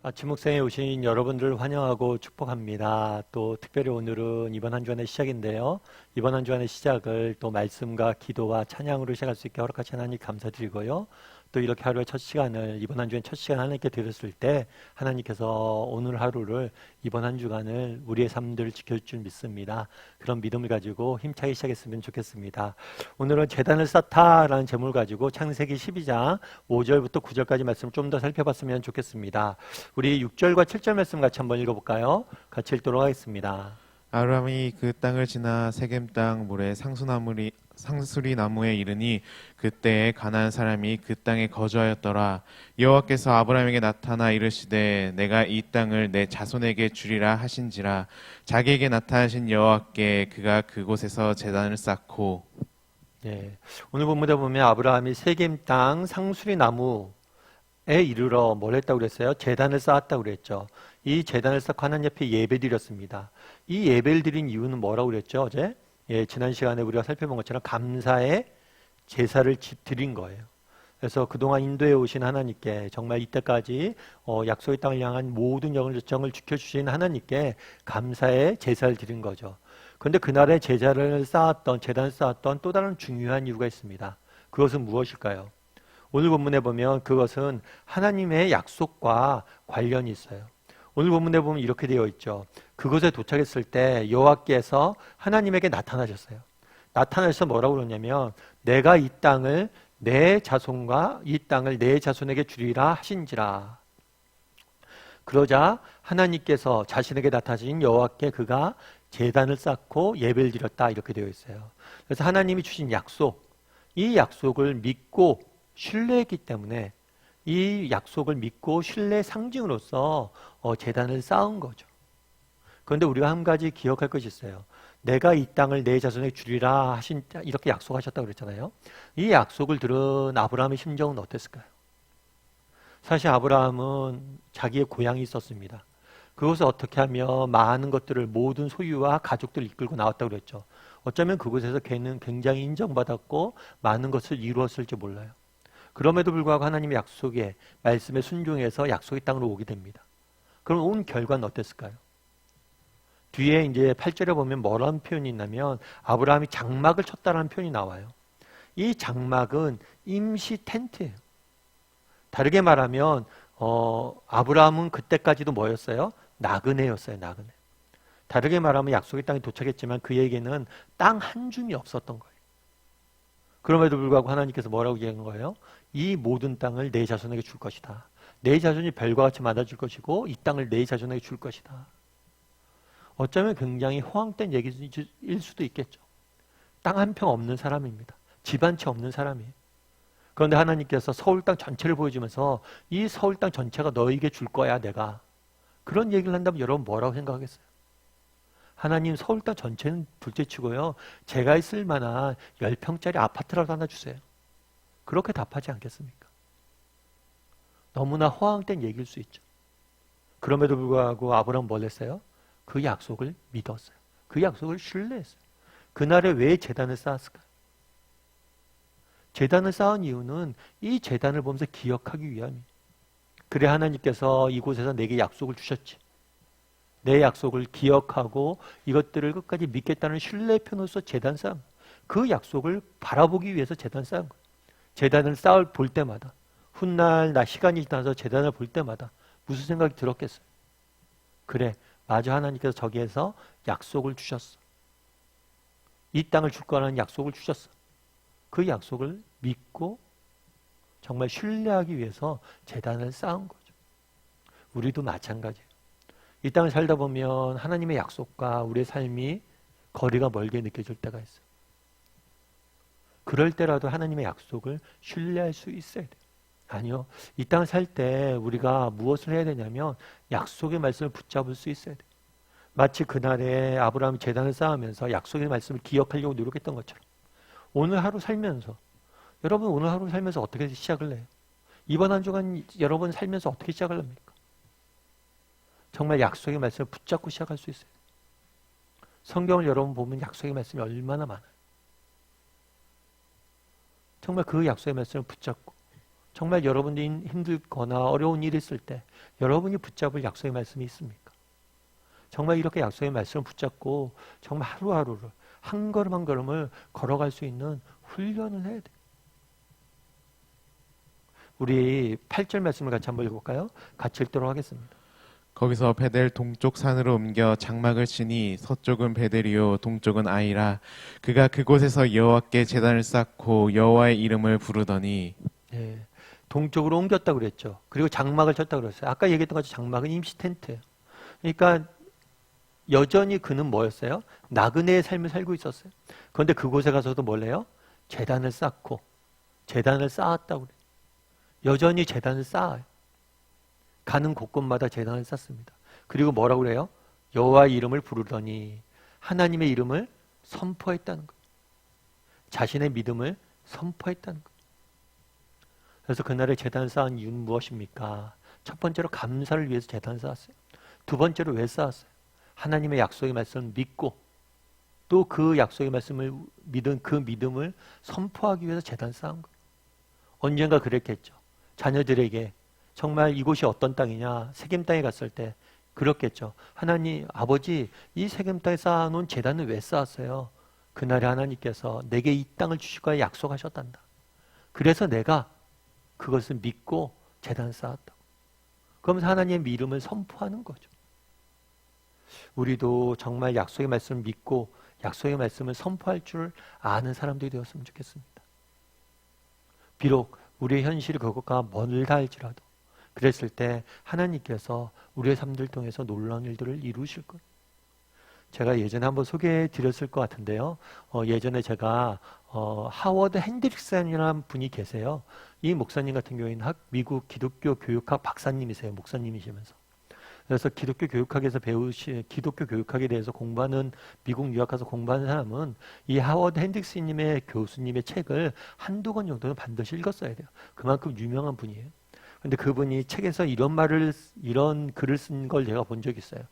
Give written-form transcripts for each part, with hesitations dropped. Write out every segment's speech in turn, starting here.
아침 묵상에 오신 여러분들을 환영하고 축복합니다. 또 특별히 오늘은 이번 한 주간의 시작인데요. 이번 한 주간의 시작을 또 말씀과 기도와 찬양으로 시작할 수 있게 허락하신 하나님 감사드리고요. 또 이렇게 하루의 첫 시간을 이번 한 주의 첫 시간 하나님께 드렸을 때 하나님께서 오늘 하루를 이번 한 주간을 우리의 삶들을 지켜줄 줄 믿습니다. 그런 믿음을 가지고 힘차게 시작했으면 좋겠습니다. 오늘은 제단을 쌓다라는 제목을 가지고 창세기 12장 5절부터 9절까지 말씀을 좀 더 살펴봤으면 좋겠습니다. 우리 6절과 7절 말씀 같이 한번 읽어볼까요? 같이 읽도록 하겠습니다. 아브라함이 그 땅을 지나 세겜 땅 모래 상수리 나무에 이르니 그때에 가나안 사람이 그 땅에 거주하였더라. 여호와께서 아브라함에게 나타나 이르시되 내가 이 땅을 내 자손에게 주리라 하신지라. 자기에게 나타나신 여호와께 그가 그곳에서 제단을 쌓고. 네, 오늘 본문에 보면 아브라함이 세겜 땅 상수리 나무에 이르러 뭘 했다고 그랬어요? 제단을 쌓았다고 그랬죠. 이 제단을 쌓고 하나님 옆에 예배 드렸습니다. 이 예배를 드린 이유는 뭐라고 그랬죠? 어제? 지난 시간에 우리가 살펴본 것처럼 감사의 제사를 드린 거예요. 그래서 그동안 인도에 오신 하나님께 정말 이때까지 약속의 땅을 향한 모든 열정을 지켜주신 하나님께 감사의 제사를 드린 거죠. 그런데 그날의 제단을 쌓았던 또 다른 중요한 이유가 있습니다. 그것은 무엇일까요? 오늘 본문에 보면 그것은 하나님의 약속과 관련이 있어요. 오늘 본문에 보면 이렇게 되어 있죠. 그곳에 도착했을 때 여호와께서 하나님에게 나타나셨어요. 나타나셔서 뭐라고 그러냐면 내가 이 땅을 내 자손과 이 땅을 내 자손에게 주리라 하신지라. 그러자 하나님께서 자신에게 나타나신 여호와께 그가 제단을 쌓고 예배를 드렸다 이렇게 되어 있어요. 그래서 하나님이 주신 약속, 이 약속을 믿고 신뢰했기 때문에 이 약속을 믿고 신뢰의 상징으로서 제단을 쌓은 거죠. 그런데 우리가 한 가지 기억할 것이 있어요. 내가 이 땅을 내 자손에게 주리라 이렇게 약속하셨다고 그랬잖아요. 이 약속을 들은 아브라함의 심정은 어땠을까요? 사실 아브라함은 자기의 고향이 있었습니다. 그곳에 어떻게 하면 많은 것들을 모든 소유와 가족들을 이끌고 나왔다고 그랬죠. 어쩌면 그곳에서 걔는 굉장히 인정받았고 많은 것을 이루었을지 몰라요. 그럼에도 불구하고 하나님의 약속에 말씀에 순종해서 약속의 땅으로 오게 됩니다. 그럼 온 결과는 어땠을까요? 뒤에 이제 8절에 보면 뭐라는 표현이 있냐면 아브라함이 장막을 쳤다라는 표현이 나와요. 이 장막은 임시 텐트예요. 다르게 말하면 아브라함은 그때까지도 뭐였어요? 나그네였어요. 나그네. 다르게 말하면 약속의 땅에 도착했지만 그에게는 땅 한 줌이 없었던 거예요. 그럼에도 불구하고 하나님께서 뭐라고 얘기한 거예요? 이 모든 땅을 내 자손에게 줄 것이다. 내 자손이 별과 같이 맞아줄 것이고 이 땅을 내 자손에게 줄 것이다. 어쩌면 굉장히 허황된 얘기일 수도 있겠죠. 땅 한 평 없는 사람입니다. 집 한 채 없는 사람이에요. 그런데 하나님께서 서울 땅 전체를 보여주면서 이 서울 땅 전체가 너에게 줄 거야 내가. 그런 얘기를 한다면 여러분 뭐라고 생각하겠어요? 하나님 서울 땅 전체는 둘째치고요. 제가 있을 만한 10평짜리 아파트라도 하나 주세요. 그렇게 답하지 않겠습니까? 너무나 허황된 얘기일 수 있죠. 그럼에도 불구하고 아브라함은 뭘 했어요? 그 약속을 믿었어요. 그 약속을 신뢰했어요. 그날에 왜 제단을 쌓았을까요? 제단을 쌓은 이유는 이 제단을 보면서 기억하기 위함이에요. 그래 하나님께서 이곳에서 내게 약속을 주셨지. 내 약속을 기억하고 이것들을 끝까지 믿겠다는 신뢰의 표현으로서 제단 쌓은 거예요. 그 약속을 바라보기 위해서 제단 쌓은 거예요. 제단을 볼 때마다 훗날 시간이 지나서 제단을 볼 때마다 무슨 생각이 들었겠어요? 그래 마저 하나님께서 저기에서 약속을 주셨어. 이 땅을 줄 거라는 약속을 주셨어. 그 약속을 믿고 정말 신뢰하기 위해서 제단을 쌓은 거죠. 우리도 마찬가지예요. 이 땅을 살다 보면 하나님의 약속과 우리의 삶이 거리가 멀게 느껴질 때가 있어요. 그럴 때라도 하나님의 약속을 신뢰할 수 있어야 돼요. 아니요. 이 땅을 살 때 우리가 무엇을 해야 되냐면 약속의 말씀을 붙잡을 수 있어야 돼요. 마치 그날에 아브라함이 제단을 쌓으면서 약속의 말씀을 기억하려고 노력했던 것처럼 오늘 하루 살면서 여러분 오늘 하루 살면서 어떻게 시작을 해요? 이번 한 주간 여러분 살면서 어떻게 시작을 합니까? 정말 약속의 말씀을 붙잡고 시작할 수 있어요. 성경을 여러분 보면 약속의 말씀이 얼마나 많아요. 정말 그 약속의 말씀을 붙잡고 정말 여러분들이 힘들거나 어려운 일이 있을 때 여러분이 붙잡을 약속의 말씀이 있습니까? 정말 이렇게 약속의 말씀을 붙잡고 정말 하루하루를 한 걸음 한 걸음을 걸어갈 수 있는 훈련을 해야 돼요. 우리 8절 말씀을 같이 한번 읽어볼까요? 같이 읽도록 하겠습니다. 거기서 베델 동쪽 산으로 옮겨 장막을 치니 서쪽은 베델이요 동쪽은 아이라. 그가 그곳에서 여호와께 제단을 쌓고 여호와의 이름을 부르더니. 예, 동쪽으로 옮겼다고 그랬죠. 그리고 장막을 쳤다고 그랬어요. 아까 얘기했던 것처럼 장막은 임시 텐트예요. 그러니까 여전히 그는 뭐였어요? 나그네의 삶을 살고 있었어요. 그런데 그곳에 가서도 뭘 해요? 제단을 쌓고 제단을 쌓았다고 그래요. 여전히 제단을 쌓아요. 가는 곳곳마다 제단을 쌓습니다. 그리고 뭐라고 그래요? 여호와의 이름을 부르더니 하나님의 이름을 선포했다는 거예요. 자신의 믿음을 선포했다는 거예요. 그래서 그날에 제단을 쌓은 이유는 무엇입니까? 첫 번째로 감사를 위해서 제단을 쌓았어요. 두 번째로 왜 쌓았어요? 하나님의 약속의 말씀을 믿고 또 그 약속의 말씀을 믿은 그 믿음을 선포하기 위해서 제단을 쌓은 거예요. 언젠가 그랬겠죠. 자녀들에게 정말 이곳이 어떤 땅이냐, 세겜 땅에 갔을 때 그렇겠죠. 하나님, 아버지, 이 세겜 땅에 쌓아놓은 제단을 왜 쌓았어요? 그날에 하나님께서 내게 이 땅을 주실 거야 약속하셨단다. 그래서 내가 그것을 믿고 제단을 쌓았다. 그러면서 하나님의 이름을 선포하는 거죠. 우리도 정말 약속의 말씀을 믿고 약속의 말씀을 선포할 줄 아는 사람들이 되었으면 좋겠습니다. 비록 우리의 현실이 그것과 멀다 할지라도 그랬을 때 하나님께서 우리의 삶들 통해서 놀라운 일들을 이루실 거예요. 제가 예전에 한번 소개해 드렸을 것 같은데요. 예전에 제가 하워드 핸드릭슨이라는 분이 계세요. 이 목사님 같은 경우에는 미국 기독교 교육학 박사님이세요. 목사님이시면서. 그래서 기독교 교육학에서 기독교 교육학에 대해서 공부하는 미국 유학 가서 공부하는 사람은 이 하워드 핸드릭슨님의 교수님의 책을 한두 권 정도는 반드시 읽었어야 돼요. 그만큼 유명한 분이에요. 근데 그분이 책에서 이런 글을 쓴 걸 제가 본 적이 있어요.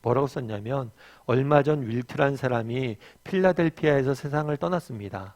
뭐라고 썼냐면 얼마 전 윌트라는 사람이 필라델피아에서 세상을 떠났습니다.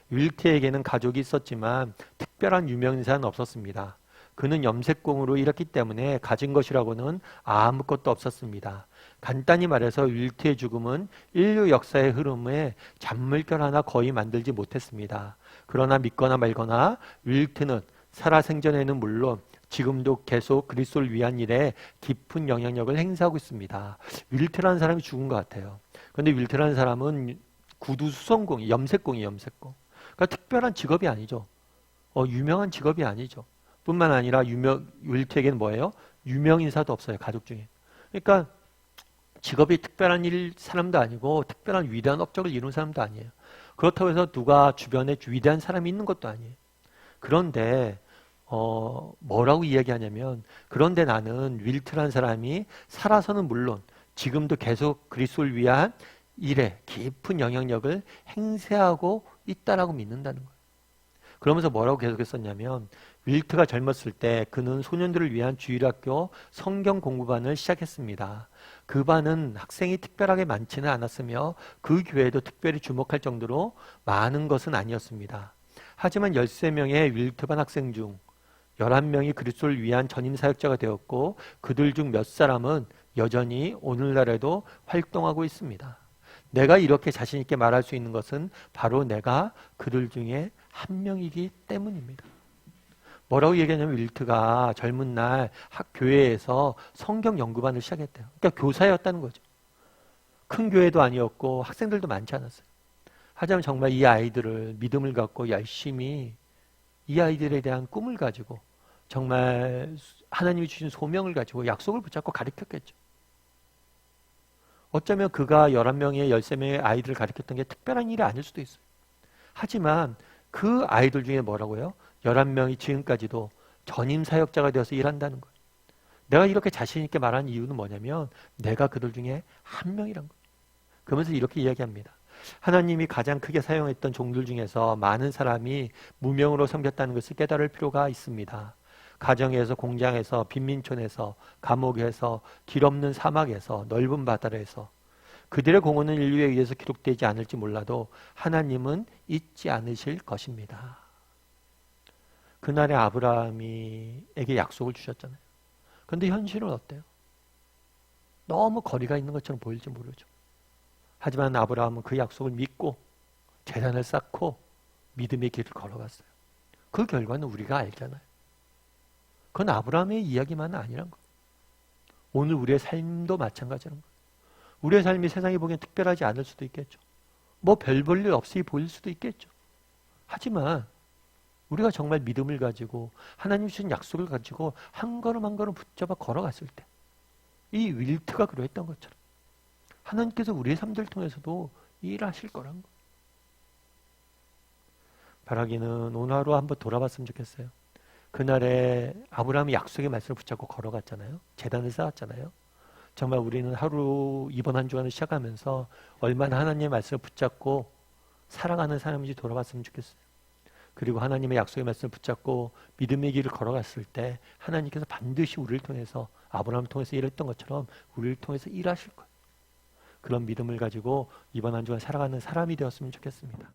윌트에게는 가족이 있었지만 특별한 유명인사는 없었습니다. 그는 염색공으로 일했기 때문에 가진 것이라고는 아무것도 없었습니다. 간단히 말해서 윌트의 죽음은 인류 역사의 흐름에 잔물결 하나 거의 만들지 못했습니다. 그러나 믿거나 말거나 윌트는 살아생전에는 물론 지금도 계속 그리스도를 위한 일에 깊은 영향력을 행사하고 있습니다. 윌트라는 사람이 죽은 것 같아요. 그런데 윌트라는 사람은 구두 수선공이, 염색공. 그러니까 특별한 직업이 아니죠. 유명한 직업이 아니죠. 뿐만 아니라 윌트에게는 뭐예요? 유명 인사도 없어요. 가족 중에. 그러니까 직업이 특별한 사람도 아니고 특별한 위대한 업적을 이룬 사람도 아니에요. 그렇다고 해서 누가 주변에 위대한 사람이 있는 것도 아니에요. 그런데 뭐라고 이야기하냐면 그런데 나는 윌트라는 사람이 살아서는 물론 지금도 계속 그리스도를 위한 일에 깊은 영향력을 행사하고 있다라고 믿는다는 거예요. 그러면서 뭐라고 계속했었냐면 윌트가 젊었을 때 그는 소년들을 위한 주일학교 성경 공부반을 시작했습니다. 그 반은 학생이 특별하게 많지는 않았으며 그 교회도 특별히 주목할 정도로 많은 것은 아니었습니다. 하지만 13명의 윌트반 학생 중 11명이 그리스도를 위한 전임 사역자가 되었고 그들 중 몇 사람은 여전히 오늘날에도 활동하고 있습니다. 내가 이렇게 자신 있게 말할 수 있는 것은 바로 내가 그들 중에 한 명이기 때문입니다. 뭐라고 얘기하냐면 윌트가 젊은 날 교회에서 성경 연구반을 시작했대요. 그러니까 교사였다는 거죠. 큰 교회도 아니었고 학생들도 많지 않았어요. 하지만 정말 이 아이들을 믿음을 갖고 열심히 이 아이들에 대한 꿈을 가지고 정말 하나님이 주신 소명을 가지고 약속을 붙잡고 가르쳤겠죠. 어쩌면 그가 11명의 13명의 아이들을 가르쳤던 게 특별한 일이 아닐 수도 있어요. 하지만 그 아이들 중에 뭐라고요? 11명이 지금까지도 전임 사역자가 되어서 일한다는 거예요. 내가 이렇게 자신 있게 말하는 이유는 뭐냐면 내가 그들 중에 한 명이란 거예요. 그러면서 이렇게 이야기합니다. 하나님이 가장 크게 사용했던 종들 중에서 많은 사람이 무명으로 섬겼다는 것을 깨달을 필요가 있습니다. 가정에서, 공장에서, 빈민촌에서, 감옥에서, 길 없는 사막에서, 넓은 바다에서 그들의 공헌은 인류에 의해서 기록되지 않을지 몰라도 하나님은 잊지 않으실 것입니다. 그날에 아브라함에게 약속을 주셨잖아요. 그런데 현실은 어때요? 너무 거리가 있는 것처럼 보일지 모르죠. 하지만 아브라함은 그 약속을 믿고 제단을 쌓고 믿음의 길을 걸어갔어요. 그 결과는 우리가 알잖아요. 그건 아브라함의 이야기만은 아니란 거예요. 오늘 우리의 삶도 마찬가지라는 거예요. 우리의 삶이 세상에 보기엔 특별하지 않을 수도 있겠죠. 뭐 별 볼 일 없이 보일 수도 있겠죠. 하지만 우리가 정말 믿음을 가지고 하나님 주신 약속을 가지고 한 걸음 한 걸음 붙잡아 걸어갔을 때 이 윌트가 그러했던 것처럼 하나님께서 우리의 삶들 통해서도 일하실 거란 거예요. 바라기는 오늘 하루 한번 돌아봤으면 좋겠어요. 그날에 아브라함이 약속의 말씀을 붙잡고 걸어갔잖아요. 제단을 쌓았잖아요. 정말 우리는 하루 이번 한 주간을 시작하면서 얼마나 하나님의 말씀을 붙잡고 살아가는 사람인지 돌아봤으면 좋겠어요. 그리고 하나님의 약속의 말씀을 붙잡고 믿음의 길을 걸어갔을 때 하나님께서 반드시 우리를 통해서 아브라함을 통해서 일했던 것처럼 우리를 통해서 일하실 거예요. 그런 믿음을 가지고 이번 한 주간 살아가는 사람이 되었으면 좋겠습니다.